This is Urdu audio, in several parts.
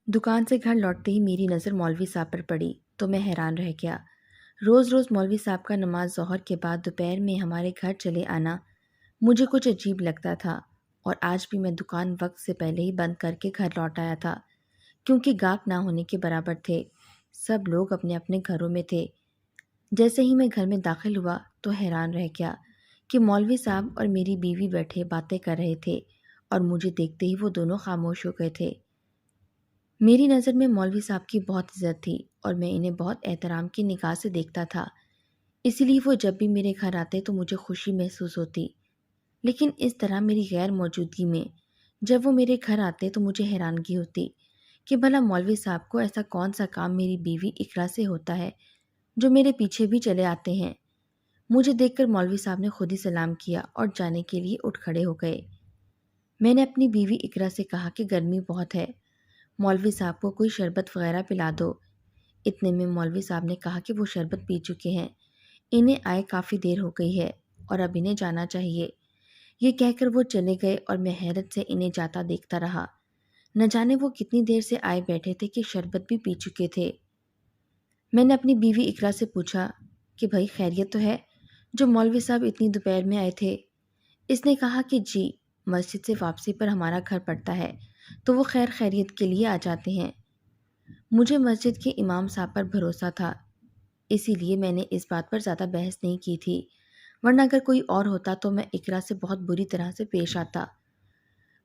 دکان سے گھر لوٹتے ہی میری نظر مولوی صاحب پر پڑی تو میں حیران رہ گیا۔ روز روز مولوی صاحب کا نماز ظہر کے بعد دوپہر میں ہمارے گھر چلے آنا مجھے کچھ عجیب لگتا تھا، اور آج بھی میں دکان وقت سے پہلے ہی بند کر کے گھر لوٹ آیا تھا، کیونکہ گاہک نہ ہونے کے برابر تھے۔ سب لوگ اپنے اپنے گھروں میں تھے۔ جیسے ہی میں گھر میں داخل ہوا تو حیران رہ گیا کہ مولوی صاحب اور میری بیوی بیٹھے باتیں کر رہے تھے، اور مجھے دیکھتے ہی وہ دونوں خاموش ہو گئے تھے۔ میری نظر میں مولوی صاحب کی بہت عزت تھی، اور میں انہیں بہت احترام کی نگاہ سے دیکھتا تھا، اسی لیے وہ جب بھی میرے گھر آتے تو مجھے خوشی محسوس ہوتی۔ لیکن اس طرح میری غیر موجودگی میں جب وہ میرے گھر آتے تو مجھے حیرانگی ہوتی کہ بھلا مولوی صاحب کو ایسا کون سا کام میری بیوی اقرا سے ہوتا ہے جو میرے پیچھے بھی چلے آتے ہیں۔ مجھے دیکھ کر مولوی صاحب نے خود ہی سلام کیا اور جانے کے لیے اٹھ کھڑے ہو گئے۔ میں نے اپنی بیوی اقرا سے کہا کہ گرمی بہت ہے، مولوی صاحب کو کوئی شربت وغیرہ پلا دو۔ اتنے میں مولوی صاحب نے کہا کہ وہ شربت پی چکے ہیں، انہیں آئے کافی دیر ہو گئی ہے اور اب انہیں جانا چاہیے۔ یہ کہہ کر وہ چلے گئے اور میں حیرت سے انہیں جاتا دیکھتا رہا۔ نہ جانے وہ کتنی دیر سے آئے بیٹھے تھے کہ شربت بھی پی چکے تھے۔ میں نے اپنی بیوی اقرا سے پوچھا کہ بھائی خیریت تو ہے جو مولوی صاحب اتنی دوپہر میں آئے تھے؟ اس نے کہا کہ جی، مسجد سے واپسی پر ہمارا گھر پڑتا ہے تو وہ خیر خیریت کے لیے آ جاتے ہیں۔ مجھے مسجد کے امام صاحب پر بھروسہ تھا، اسی لیے میں نے اس بات پر زیادہ بحث نہیں کی تھی، ورنہ اگر کوئی اور ہوتا تو میں اقرا سے بہت بری طرح سے پیش آتا۔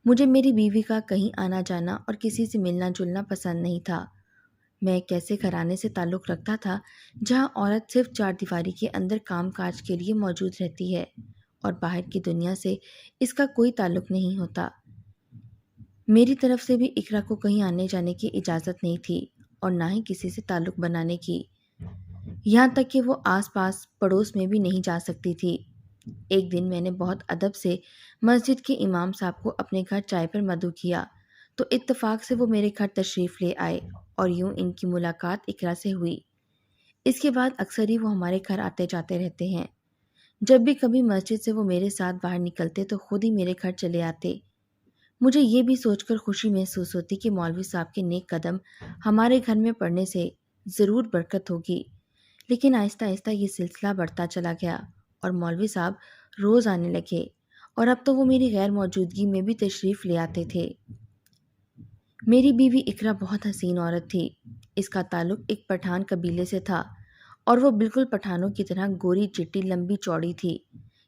مجھے میری بیوی کا کہیں آنا جانا اور کسی سے ملنا جلنا پسند نہیں تھا۔ میں ایک ایسے گھرانے سے تعلق رکھتا تھا جہاں عورت صرف چار دیواری کے اندر کام کاج کے لیے موجود رہتی ہے اور باہر کی دنیا سے اس کا کوئی تعلق نہیں ہوتا۔ میری طرف سے بھی اقرا کو کہیں آنے جانے کی اجازت نہیں تھی اور نہ ہی کسی سے تعلق بنانے کی، یہاں تک کہ وہ آس پاس پڑوس میں بھی نہیں جا سکتی تھی۔ ایک دن میں نے بہت ادب سے مسجد کے امام صاحب کو اپنے گھر چائے پر مدعو کیا تو اتفاق سے وہ میرے گھر تشریف لے آئے اور یوں ان کی ملاقات اقرا سے ہوئی۔ اس کے بعد اکثر ہی وہ ہمارے گھر آتے جاتے رہتے ہیں۔ جب بھی کبھی مسجد سے وہ میرے ساتھ باہر نکلتے تو خود ہی میرے گھر چلے آتے۔ مجھے یہ بھی سوچ کر خوشی محسوس ہوتی کہ مولوی صاحب کے نیک قدم ہمارے گھر میں پڑنے سے ضرور برکت ہوگی۔ لیکن آہستہ آہستہ یہ سلسلہ بڑھتا چلا گیا اور مولوی صاحب روز آنے لگے، اور اب تو وہ میری غیر موجودگی میں بھی تشریف لے آتے تھے۔ میری بیوی اقرا بہت حسین عورت تھی۔ اس کا تعلق ایک پٹھان قبیلے سے تھا اور وہ بالکل پٹھانوں کی طرح گوری چٹی لمبی چوڑی تھی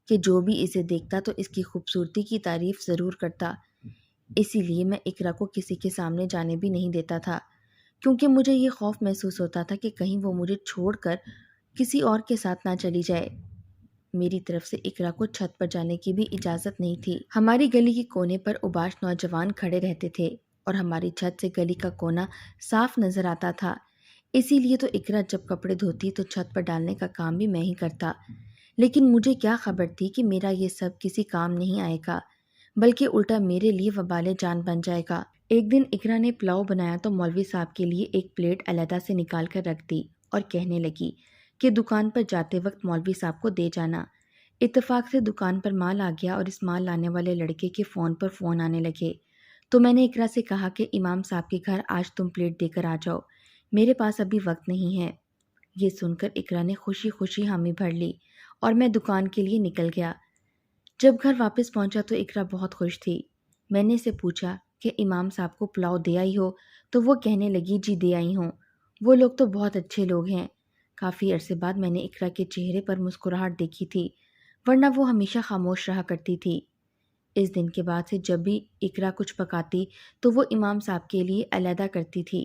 کہ جو بھی اسے دیکھتا تو اس کی خوبصورتی کی تعریف ضرور کرتا۔ اسی لیے میں اقرا کو کسی کے سامنے جانے بھی نہیں دیتا تھا، کیونکہ مجھے یہ خوف محسوس ہوتا تھا کہ کہیں وہ مجھے چھوڑ کر کسی اور کے ساتھ نہ چلی جائے۔ میری طرف سے اقرا کو چھت پر جانے کی بھی اجازت نہیں تھی۔ ہماری گلی کے کونے پر اوباش نوجوان کھڑے رہتے تھے اور ہماری چھت سے گلی کا کونا صاف نظر آتا تھا، اسی لیے تو اقرا جب کپڑے دھوتی تو چھت پر ڈالنے کا کام بھی میں ہی کرتا۔ لیکن مجھے کیا خبر تھی کہ میرا یہ سب کسی کام نہیں آئے گا، بلکہ الٹا میرے لیے وبال جان بن جائے گا۔ ایک دن اقرا نے پلاؤ بنایا تو مولوی صاحب کے لیے ایک پلیٹ علیحدہ سے نکال کر رکھ دی اور کہنے لگی کہ دکان پر جاتے وقت مولوی صاحب کو دے جانا۔ اتفاق سے دکان پر مال آ گیا اور اس مال لانے والے لڑکے کے فون پر فون آنے لگے، تو میں نے اقرا سے کہا کہ امام صاحب کے گھر آج تم پلیٹ دے کر آ جاؤ، میرے پاس ابھی وقت نہیں ہے۔ یہ سن کر اقرا نے خوشی خوشی حامی بھر لی اور میں دکان کے لیے نکل گیا۔ جب گھر واپس پہنچا تو اقرا بہت خوش تھی۔ میں نے اسے پوچھا کہ امام صاحب کو پلاؤ دے آئی ہو، تو وہ کہنے لگی جی دے آئی ہوں، وہ لوگ تو بہت اچھے لوگ ہیں۔ کافی عرصے بعد میں نے اقرا کے چہرے پر مسکراہٹ دیکھی تھی، ورنہ وہ ہمیشہ خاموش رہا کرتی تھی۔ اس دن کے بعد سے جب بھی اقرا کچھ پکاتی تو وہ امام صاحب کے لیے علیحدہ کرتی تھی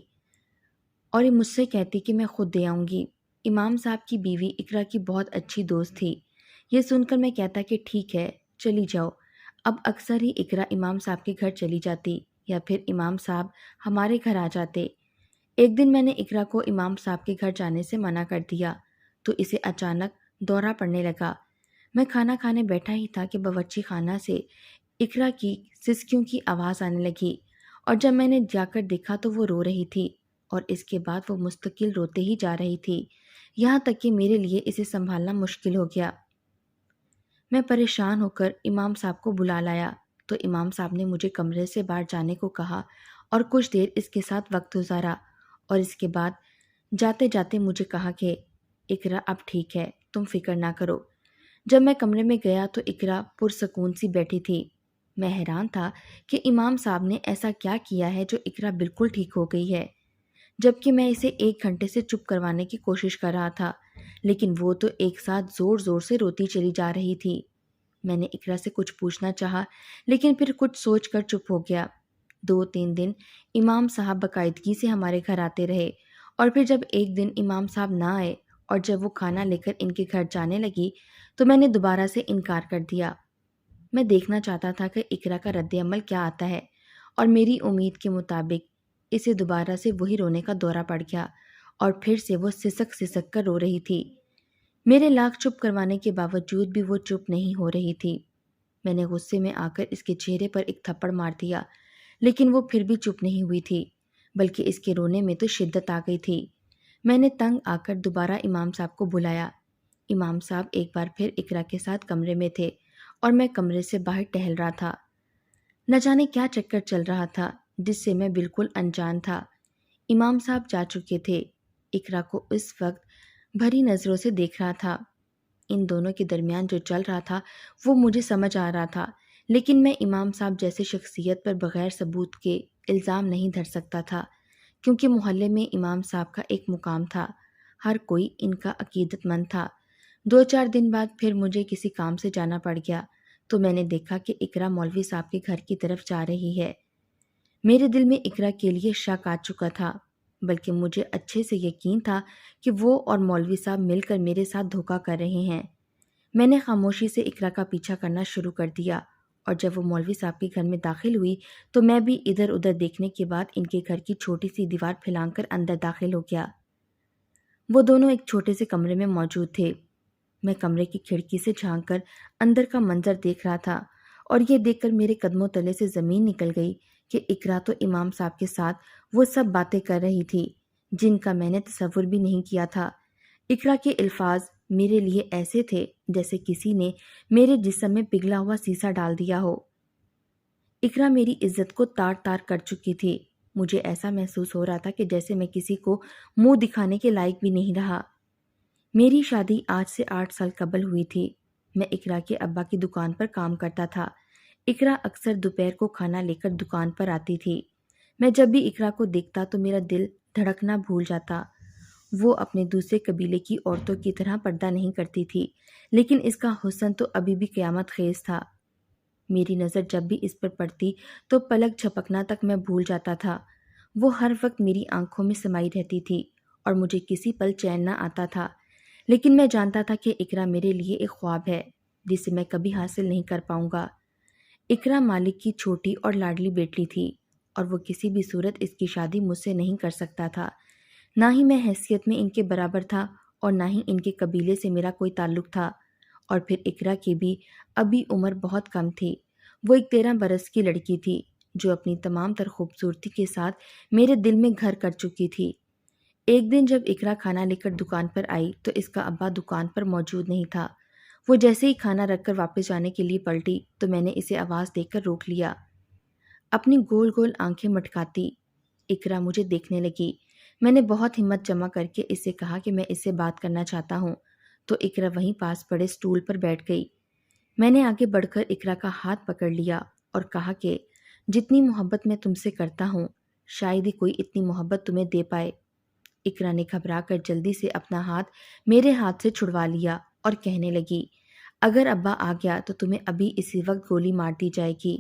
اور یہ مجھ سے کہتی کہ میں خود دے آؤں گی۔ امام صاحب کی بیوی اقرا کی بہت اچھی دوست تھی۔ یہ سن کر میں کہتا کہ ٹھیک ہے چلی جاؤ۔ اب اکثر ہی اقرا امام صاحب کے گھر چلی جاتی یا پھر امام صاحب ہمارے گھر آ جاتے۔ ایک دن میں نے اقرا کو امام صاحب کے گھر جانے سے منع کر دیا تو اسے اچانک دورہ پڑنے لگا۔ میں کھانا کھانے بیٹھا ہی تھا کہ باورچی خانہ سے اقرا کی سسکیوں کی آواز آنے لگی، اور جب میں نے جا کر دیکھا تو وہ رو رہی تھی، اور اس کے بعد وہ مستقل روتے ہی جا رہی تھی، یہاں تک کہ میرے لیے اسے سنبھالنا مشکل ہو گیا۔ میں پریشان ہو کر امام صاحب کو بلا لایا تو امام صاحب نے مجھے کمرے سے باہر جانے کو کہا اور کچھ دیر اس کے ساتھ وقت گزارا، اور اس کے بعد جاتے جاتے مجھے کہا کہ اقرا اب ٹھیک ہے، تم فکر نہ کرو۔ جب میں کمرے میں گیا تو اقرا پرسکون سی بیٹھی تھی۔ میں حیران تھا کہ امام صاحب نے ایسا کیا کیا ہے جو اقرا بالکل ٹھیک ہو گئی ہے، جبکہ میں اسے 1 گھنٹے سے چپ کروانے کی کوشش کر رہا تھا، لیکن وہ تو ایک ساتھ زور زور سے روتی چلی جا رہی تھی۔ میں نے اقرا سے کچھ پوچھنا چاہا، لیکن پھر کچھ سوچ کر چپ ہو گیا۔ 2-3 دن امام صاحب باقاعدگی سے ہمارے گھر آتے رہے، اور پھر جب ایک دن امام صاحب نہ آئے اور جب وہ کھانا لے کر ان کے گھر جانے لگی تو میں نے دوبارہ سے انکار کر دیا۔ میں دیکھنا چاہتا تھا کہ اقرا کا رد عمل کیا آتا ہے، اور میری امید کے مطابق اسے دوبارہ سے وہی رونے کا دورہ پڑ گیا، اور پھر سے وہ سسک سسک کر رو رہی تھی۔ میرے لاکھ چپ کروانے کے باوجود بھی وہ چپ نہیں ہو رہی تھی۔ میں نے غصے میں آ کر اس کے چہرے پر ایک تھپڑ مار دیا، لیکن وہ پھر بھی چپ نہیں ہوئی تھی، بلکہ اس کے رونے میں تو شدت آ گئی تھی۔ میں نے تنگ آ کر دوبارہ امام صاحب کو بلایا۔ امام صاحب ایک بار پھر اقرا کے ساتھ کمرے میں تھے، اور میں کمرے سے باہر ٹہل رہا تھا۔ نہ جانے کیا چکر چل رہا تھا جس سے میں بالکل انجان تھا۔ امام صاحب جا چکے تھے۔ اقرا کو اس وقت بھری نظروں سے دیکھ رہا تھا۔ ان دونوں کے درمیان جو چل رہا تھا وہ مجھے سمجھ آ رہا تھا، لیکن میں امام صاحب جیسے شخصیت پر بغیر ثبوت کے الزام نہیں دھر سکتا تھا، کیونکہ محلے میں امام صاحب کا ایک مقام تھا، ہر کوئی ان کا عقیدت مند تھا۔ 2-4 دن بعد پھر مجھے کسی کام سے جانا پڑ گیا تو میں نے دیکھا کہ اقرا مولوی صاحب کے گھر کی طرف جا رہی ہے۔ میرے دل میں اقرا کے لیے شک آ چکا تھا، بلکہ مجھے اچھے سے یقین تھا کہ وہ اور مولوی صاحب مل کر میرے ساتھ دھوکہ کر رہے ہیں۔ میں نے خاموشی سے اقرا کا پیچھا کرنا شروع کر دیا، اور جب وہ مولوی صاحب کے گھر میں داخل ہوئی تو میں بھی ادھر ادھر دیکھنے کے بعد ان کے گھر کی چھوٹی سی دیوار پھلانگ کر اندر داخل ہو گیا۔ وہ دونوں ایک چھوٹے سے کمرے میں موجود تھے۔ میں کمرے کی کھڑکی سے جھانک کر اندر کا منظر دیکھ رہا تھا، اور یہ دیکھ کر میرے قدموں تلے سے زمین نکل گئی کہ اقرا تو امام صاحب کے ساتھ وہ سب باتیں کر رہی تھی جن کا میں نے تصور بھی نہیں کیا تھا۔ اقرا کے الفاظ میرے لیے ایسے تھے جیسے کسی نے میرے جسم میں پگھلا ہوا سیسا ڈال دیا ہو۔ اقرا میری عزت کو تار تار کر چکی تھی۔ مجھے ایسا محسوس ہو رہا تھا کہ جیسے میں کسی کو منہ دکھانے کے لائق بھی نہیں رہا۔ میری شادی آج سے 8 سال قبل ہوئی تھی۔ میں اقرا کے ابا کی دکان پر کام کرتا تھا۔ اقرا اکثر دوپہر کو کھانا لے کر دکان پر آتی تھی۔ میں جب بھی اقرا کو دیکھتا تو میرا دل دھڑکنا بھول جاتا۔ وہ اپنے دوسرے قبیلے کی عورتوں کی طرح پردہ نہیں کرتی تھی، لیکن اس کا حسن تو ابھی بھی قیامت خیز تھا۔ میری نظر جب بھی اس پر پڑتی تو پلک جھپکنا تک میں بھول جاتا تھا۔ وہ ہر وقت میری آنکھوں میں سمائی رہتی تھی، اور مجھے کسی پل چین نہ آتا تھا، لیکن میں جانتا تھا کہ اقرا میرے لیے ایک خواب ہے جسے میں کبھی حاصل نہیں کر پاؤں گا۔ اقرا مالک کی چھوٹی اور لاڈلی بیٹی تھی، اور وہ کسی بھی صورت اس کی شادی مجھ سے نہیں کر سکتا تھا۔ نہ ہی میں حیثیت میں ان کے برابر تھا، اور نہ ہی ان کے قبیلے سے میرا کوئی تعلق تھا۔ اور پھر اقرا کی بھی ابھی عمر بہت کم تھی۔ وہ ایک 13 برس کی لڑکی تھی جو اپنی تمام تر خوبصورتی کے ساتھ میرے دل میں گھر کر چکی تھی۔ ایک دن جب اقرا کھانا لے کر دکان پر آئی تو اس کا ابا دکان پر موجود نہیں تھا۔ وہ جیسے ہی کھانا رکھ کر واپس جانے کے لیے پلٹی تو میں نے اسے آواز دے کر روک لیا۔ اپنی گول گول آنکھیں مٹکاتی اقرا مجھے دیکھنے لگی۔ میں نے بہت ہمت جمع کر کے اس سے کہا کہ میں اس سے بات کرنا چاہتا ہوں، تو اقرا وہیں پاس پڑے اسٹول پر بیٹھ گئی۔ میں نے آگے بڑھ کر اقرا کا ہاتھ پکڑ لیا اور کہا کہ جتنی محبت میں تم سے کرتا ہوں شاید ہی کوئی اتنی محبت تمہیں دے پائے۔ اقرا نے گھبرا کر جلدی سے اپنا ہاتھ میرے ہاتھ سے چھڑوا لیا اور کہنے لگی، اگر ابا آ گیا تو تمہیں ابھی اسی وقت گولی مار دی جائے گی۔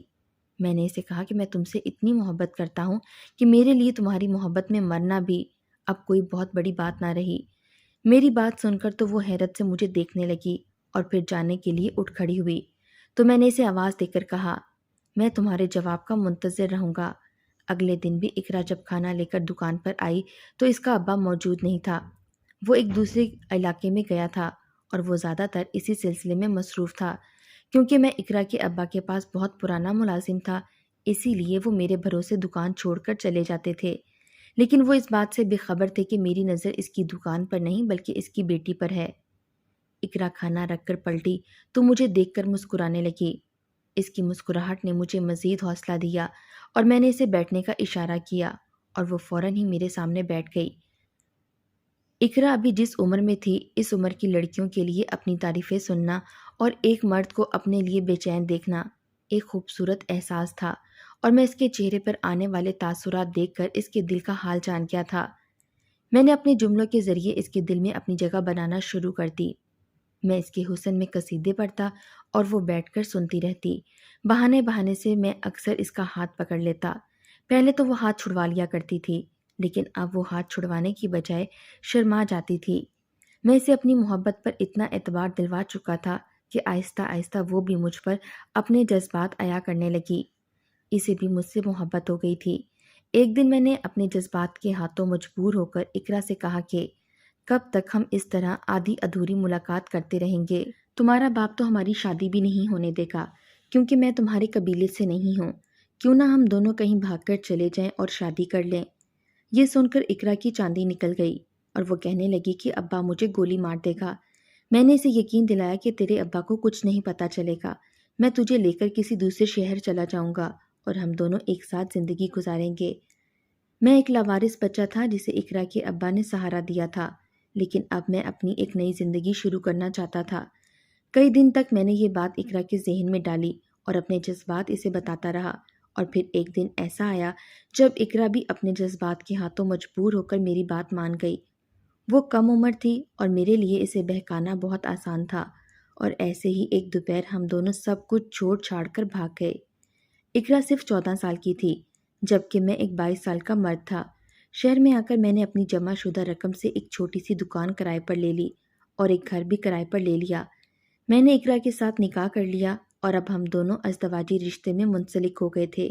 میں نے اسے کہا کہ میں تم سے اتنی محبت کرتا ہوں کہ میرے لیے تمہاری محبت میں مرنا بھی اب کوئی بہت بڑی بات نہ رہی۔ میری بات سن کر تو وہ حیرت سے مجھے دیکھنے لگی اور پھر جانے کے لیے اٹھ کھڑی ہوئی، تو میں نے اسے آواز دے کر کہا، میں تمہارے جواب کا منتظر رہوں گا۔ اگلے دن بھی اقرا جب کھانا لے کر دکان پر آئی تو اس کا ابا موجود نہیں تھا۔ وہ ایک دوسرے علاقے میں گیا تھا اور وہ زیادہ تر اسی سلسلے میں مصروف تھا۔ کیونکہ میں اقرا کے ابا کے پاس بہت پرانا ملازم تھا، اسی لیے وہ میرے بھروسے دکان چھوڑ کر چلے جاتے تھے، لیکن وہ اس بات سے بے خبر تھے کہ میری نظر اس کی دکان پر نہیں بلکہ اس کی بیٹی پر ہے۔ اقرا کھانا رکھ کر پلٹی تو مجھے دیکھ کر مسکرانے لگی۔ اس کی مسکراہٹ نے مجھے مزید حوصلہ دیا اور میں نے اسے بیٹھنے کا اشارہ کیا اور وہ فوراً ہی میرے سامنے بیٹھ گئی۔ اقرا ابھی جس عمر میں تھی، اس عمر کی لڑکیوں کے لیے اپنی تعریفیں سننا اور ایک مرد کو اپنے لیے بے چین دیکھنا ایک خوبصورت احساس تھا، اور میں اس کے چہرے پر آنے والے تاثرات دیکھ کر اس کے دل کا حال جان گیا تھا۔ میں نے اپنے جملوں کے ذریعے اس کے دل میں اپنی جگہ بنانا شروع کر دی۔ میں اس کے حسن میں قصیدے پڑھتا اور وہ بیٹھ کر سنتی رہتی۔ بہانے بہانے سے میں اکثر اس کا ہاتھ پکڑ لیتا۔ پہلے تو وہ ہاتھ چھڑوا لیا کرتی تھی، لیکن اب وہ ہاتھ چھڑوانے کی بجائے شرما جاتی تھی۔ میں اسے اپنی محبت پر اتنا اعتبار دلوا چکا تھا کہ آہستہ آہستہ وہ بھی مجھ پر اپنے جذبات عیا کرنے لگی۔ اسے بھی مجھ سے محبت ہو گئی تھی۔ ایک دن میں نے اپنے جذبات کے ہاتھوں مجبور ہو کر اقرا سے کہا کہ کب تک ہم اس طرح آدھی ادھوری ملاقات کرتے رہیں گے؟ تمہارا باپ تو ہماری شادی بھی نہیں ہونے دے گا، کیونکہ میں تمہارے قبیلے سے نہیں ہوں۔ کیوں نہ ہم دونوں کہیں بھاگ کر چلے جائیں اور شادی کر لیں؟ یہ سن کر اقرا کی چاندی نکل گئی اور وہ کہنے لگی کہ ابا مجھے گولی مار دے گا۔ میں نے اسے یقین دلایا کہ تیرے ابا کو کچھ نہیں پتہ چلے گا، میں تجھے لے کر کسی دوسرے شہر چلا جاؤں گا اور ہم دونوں ایک ساتھ زندگی گزاریں گے۔ میں ایک لاوارث بچہ تھا جسے اقرا کے ابا نے سہارا دیا تھا، لیکن اب میں اپنی ایک نئی زندگی شروع کرنا چاہتا تھا۔ کئی دن تک میں نے یہ بات اقرا کے ذہن میں ڈالی اور اپنے جذبات اسے بتاتا رہا، اور پھر ایک دن ایسا آیا جب اقرا بھی اپنے جذبات کے ہاتھوں مجبور ہو کر میری بات مان گئی۔ وہ کم عمر تھی اور میرے لیے اسے بہکانا بہت آسان تھا، اور ایسے ہی ایک دوپہر ہم دونوں سب کچھ چھوڑ چھاڑ کر بھاگ گئے۔ اقرا صرف 14 سال کی تھی، جبکہ میں ایک 22 سال کا مرد تھا۔ شہر میں آ کر میں نے اپنی جمع شدہ رقم سے ایک چھوٹی سی دکان کرائے پر لے لی اور ایک گھر بھی کرائے پر لے لیا۔ میں نے اقرا کے ساتھ نکاح کر لیا اور اب ہم دونوں ازدواجی رشتے میں منسلک ہو گئے تھے۔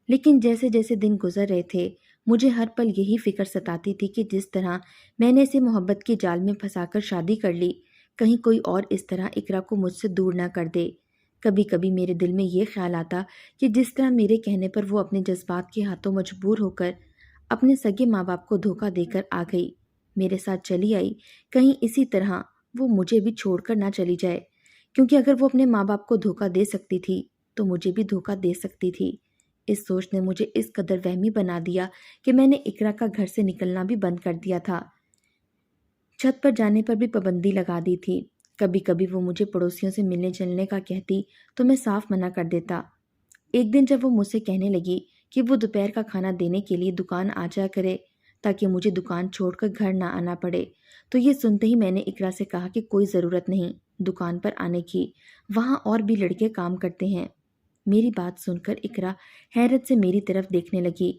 لیکن جیسے جیسے دن گزر رہے تھے، مجھے ہر پل یہی فکر ستاتی تھی کہ جس طرح میں نے اسے محبت کے جال میں پھنسا کر شادی کر لی، کہیں کوئی اور اس طرح اقرا کو مجھ سے دور نہ کر دے۔ کبھی کبھی میرے دل میں یہ خیال آتا کہ جس طرح میرے کہنے پر وہ اپنے جذبات کے ہاتھوں مجبور ہو کر اپنے سگے ماں باپ کو دھوکہ دے کر آ گئی، میرے ساتھ چلی آئی، کہیں اسی طرح وہ مجھے بھی چھوڑ کر نہ چلی جائے، کیونکہ اگر وہ اپنے ماں باپ کو دھوکہ دے سکتی تھی تو مجھے بھی دھوکہ دے سکتی تھی۔ اس سوچ نے مجھے اس قدر وہمی بنا دیا کہ میں نے اقرا کا گھر سے نکلنا بھی بند کر دیا تھا۔ چھت پر جانے پر بھی پابندی لگا دی تھی۔ کبھی کبھی وہ مجھے پڑوسیوں سے ملنے چلنے کا کہتی تو میں صاف منع کر دیتا۔ ایک دن جب وہ مجھ سے کہنے لگی کہ وہ دوپہر کا کھانا دینے کے لیے دکان آ جایا کرے تاکہ مجھے دکان چھوڑ کر گھر نہ آنا پڑے، تو یہ سنتے ہی میں نے اقرا سے کہا کہ کوئی ضرورت نہیں دکان پر آنے کی، وہاں اور بھی لڑکے کام کرتے ہیں۔ میری بات سن کر اقرا حیرت سے میری طرف دیکھنے لگی۔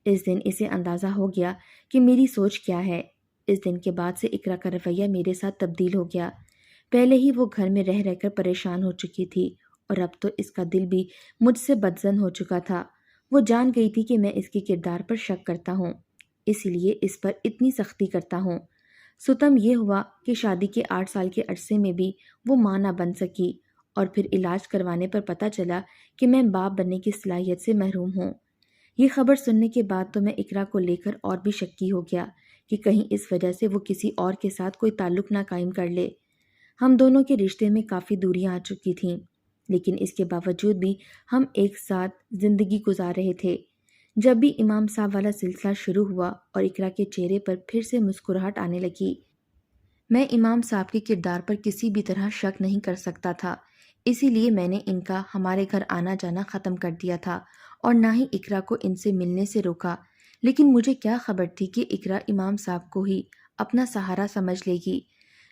اس دن اسے اندازہ ہو گیا کہ میری سوچ کیا ہے۔ اس دن کے بعد سے اقرا کا رویہ میرے ساتھ تبدیل ہو گیا۔ پہلے ہی وہ گھر میں رہ کر پریشان ہو چکی تھی، اور اب تو اس کا دل بھی مجھ سے بدظن ہو چکا تھا۔ وہ جان گئی تھی کہ میں اس کے کردار پر شک کرتا ہوں، اس لیے اس پر اتنی سختی کرتا ہوں۔ ستم یہ ہوا کہ شادی کے 8 سال کے عرصے میں بھی وہ ماں نہ بن سکی، اور پھر علاج کروانے پر پتہ چلا کہ میں باپ بننے کی صلاحیت سے محروم ہوں۔ یہ خبر سننے کے بعد تو میں اقرا کو لے کر اور بھی شکی ہو گیا کہ کہیں اس وجہ سے وہ کسی اور کے ساتھ کوئی تعلق نہ قائم کر لے۔ ہم دونوں کے رشتے میں کافی دوریاں آ چکی تھیں، لیکن اس کے باوجود بھی ہم ایک ساتھ زندگی گزار رہے تھے۔ جب بھی امام صاحب والا سلسلہ شروع ہوا اور اقرا کے چہرے پر پھر سے مسکراہٹ آنے لگی، میں امام صاحب کے کردار پر کسی بھی طرح شک نہیں کر سکتا تھا، اسی لیے میں نے ان کا ہمارے گھر آنا جانا ختم کر دیا تھا اور نہ ہی اقرا کو ان سے ملنے سے روکا۔ لیکن مجھے کیا خبر تھی کہ اقرا امام صاحب کو ہی اپنا سہارا سمجھ لے گی۔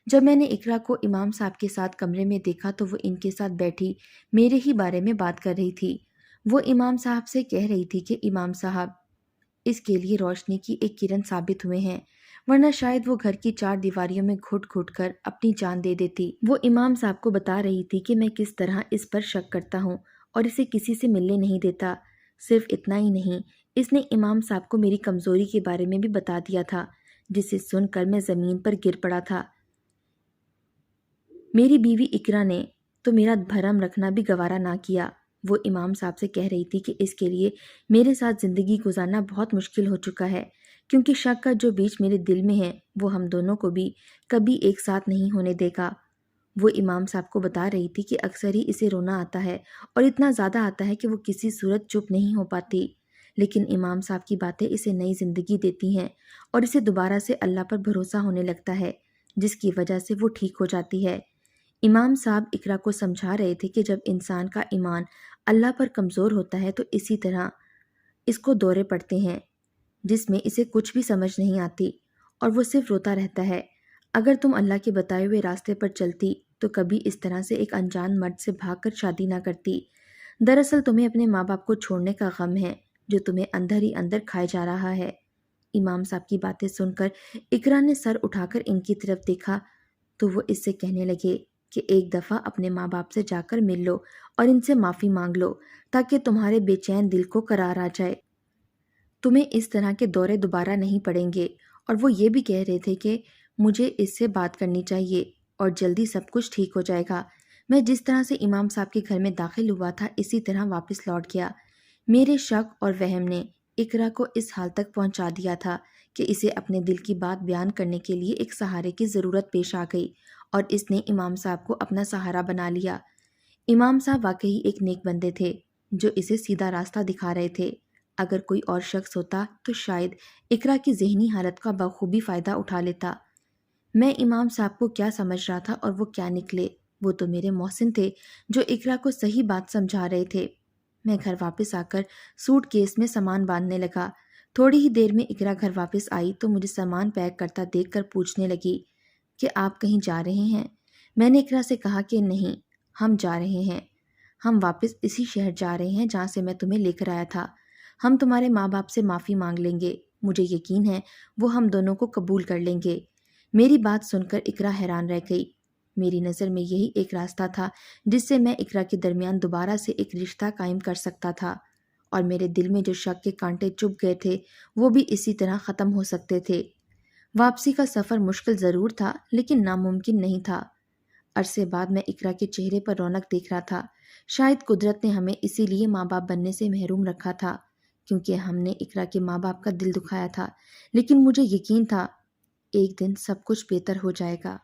جب میں نے اقرا کو امام صاحب کے ساتھ کمرے میں دیکھا تو وہ ان کے ساتھ بیٹھی میرے ہی بارے میں بات کر رہی تھی۔ وہ امام صاحب سے کہہ رہی تھی کہ امام صاحب اس کے لیے روشنی کی ایک کرن ثابت ہوئے ہیں، ورنہ شاید وہ گھر کی 4 دیواریوں میں گھٹ گھٹ کر اپنی جان دے دیتی۔ وہ امام صاحب کو بتا رہی تھی کہ میں کس طرح اس پر شک کرتا ہوں اور اسے کسی سے ملنے نہیں دیتا۔ صرف اتنا ہی نہیں، اس نے امام صاحب کو میری کمزوری کے بارے میں بھی بتا دیا تھا، جسے سن کر میں زمین پر گر پڑا تھا۔ میری بیوی اقرا نے تو میرا بھرم رکھنا بھی گوارا نہ کیا۔ وہ امام صاحب سے کہہ رہی تھی کہ اس کے لیے میرے ساتھ زندگی گزارنا بہت مشکل ہو چکا ہے، کیونکہ شک کا جو بیج میرے دل میں ہے وہ ہم دونوں کو بھی کبھی ایک ساتھ نہیں ہونے دے گا۔ وہ امام صاحب کو بتا رہی تھی کہ اکثر ہی اسے رونا آتا ہے اور اتنا زیادہ آتا ہے کہ وہ کسی صورت چپ نہیں ہو پاتی، لیکن امام صاحب کی باتیں اسے نئی زندگی دیتی ہیں اور اسے دوبارہ سے اللہ پر بھروسہ ہونے لگتا ہے، جس کی وجہ سے وہ ٹھیک ہو جاتی ہے۔ امام صاحب اقرا کو سمجھا رہے تھے کہ جب انسان کا ایمان اللہ پر کمزور ہوتا ہے تو اسی طرح اس کو دورے پڑتے ہیں جس میں اسے کچھ بھی سمجھ نہیں آتی اور وہ صرف روتا رہتا ہے۔ اگر تم اللہ کے بتائے ہوئے راستے پر چلتی تو کبھی اس طرح سے ایک انجان مرد سے بھاگ کر شادی نہ کرتی۔ دراصل تمہیں اپنے ماں باپ کو چھوڑنے کا غم ہے جو تمہیں اندر ہی اندر کھائے جا رہا ہے۔ امام صاحب کی باتیں سن کر اقرا نے سر اٹھا کر ان کی طرف دیکھا تو وہ اس سے کہنے لگے کہ ایک دفعہ اپنے ماں باپ سے جا کر مل لو اور ان سے معافی مانگ لو تاکہ تمہارے بے چین دل کو قرار آ جائے۔ تمہیں اس طرح کے دورے دوبارہ نہیں پڑیں گے۔ اور وہ یہ بھی کہہ رہے تھے کہ مجھے اس سے بات کرنی چاہیے اور جلدی سب کچھ ٹھیک ہو جائے گا۔ میں جس طرح سے امام صاحب کے گھر میں داخل ہوا تھا اسی طرح واپس لوٹ گیا۔ میرے شک اور وہم نے اقرا کو اس حال تک پہنچا دیا تھا کہ اسے اپنے دل کی بات بیان کرنے کے لیے ایک سہارے کی ضرورت پیش آ گئی اور اس نے امام صاحب کو اپنا سہارا بنا لیا۔ امام صاحب واقعی ایک نیک بندے تھے جو اسے سیدھا راستہ دکھا رہے تھے۔ اگر کوئی اور شخص ہوتا تو شاید اقرا کی ذہنی حالت کا بخوبی فائدہ اٹھا لیتا۔ میں امام صاحب کو کیا سمجھ رہا تھا اور وہ کیا نکلے، وہ تو میرے محسن تھے جو اقرا کو صحیح بات سمجھا رہے تھے۔ میں گھر واپس آ کر سوٹ کیس میں سامان باندھنے لگا۔ تھوڑی ہی دیر میں اقرا گھر واپس آئی تو مجھے سامان پیک کرتا دیکھ کر پوچھنے لگی کہ آپ کہیں جا رہے ہیں؟ میں نے اقرا سے کہا کہ نہیں، ہم جا رہے ہیں، ہم واپس اسی شہر جا رہے ہیں جہاں سے میں تمہیں لے کر آیا تھا۔ ہم تمہارے ماں باپ سے معافی مانگ لیں گے، مجھے یقین ہے وہ ہم دونوں کو قبول کر لیں گے۔ میری بات سن کر اقرا حیران رہ گئی۔ میری نظر میں یہی ایک راستہ تھا جس سے میں اقرا کے درمیان دوبارہ سے ایک رشتہ قائم کر سکتا تھا، اور میرے دل میں جو شک کے کانٹے چبھ گئے تھے وہ بھی اسی طرح ختم ہو سکتے تھے۔ واپسی کا سفر مشکل ضرور تھا لیکن ناممکن نہیں تھا۔ عرصے بعد میں اقرا کے چہرے پر رونق دیکھ رہا تھا۔ شاید قدرت نے ہمیں اسی لیے ماں باپ بننے سے محروم رکھا تھا، کیونکہ ہم نے اقرا کے ماں باپ کا دل دکھایا تھا، لیکن مجھے یقین تھا ایک دن سب کچھ بہتر ہو جائے گا۔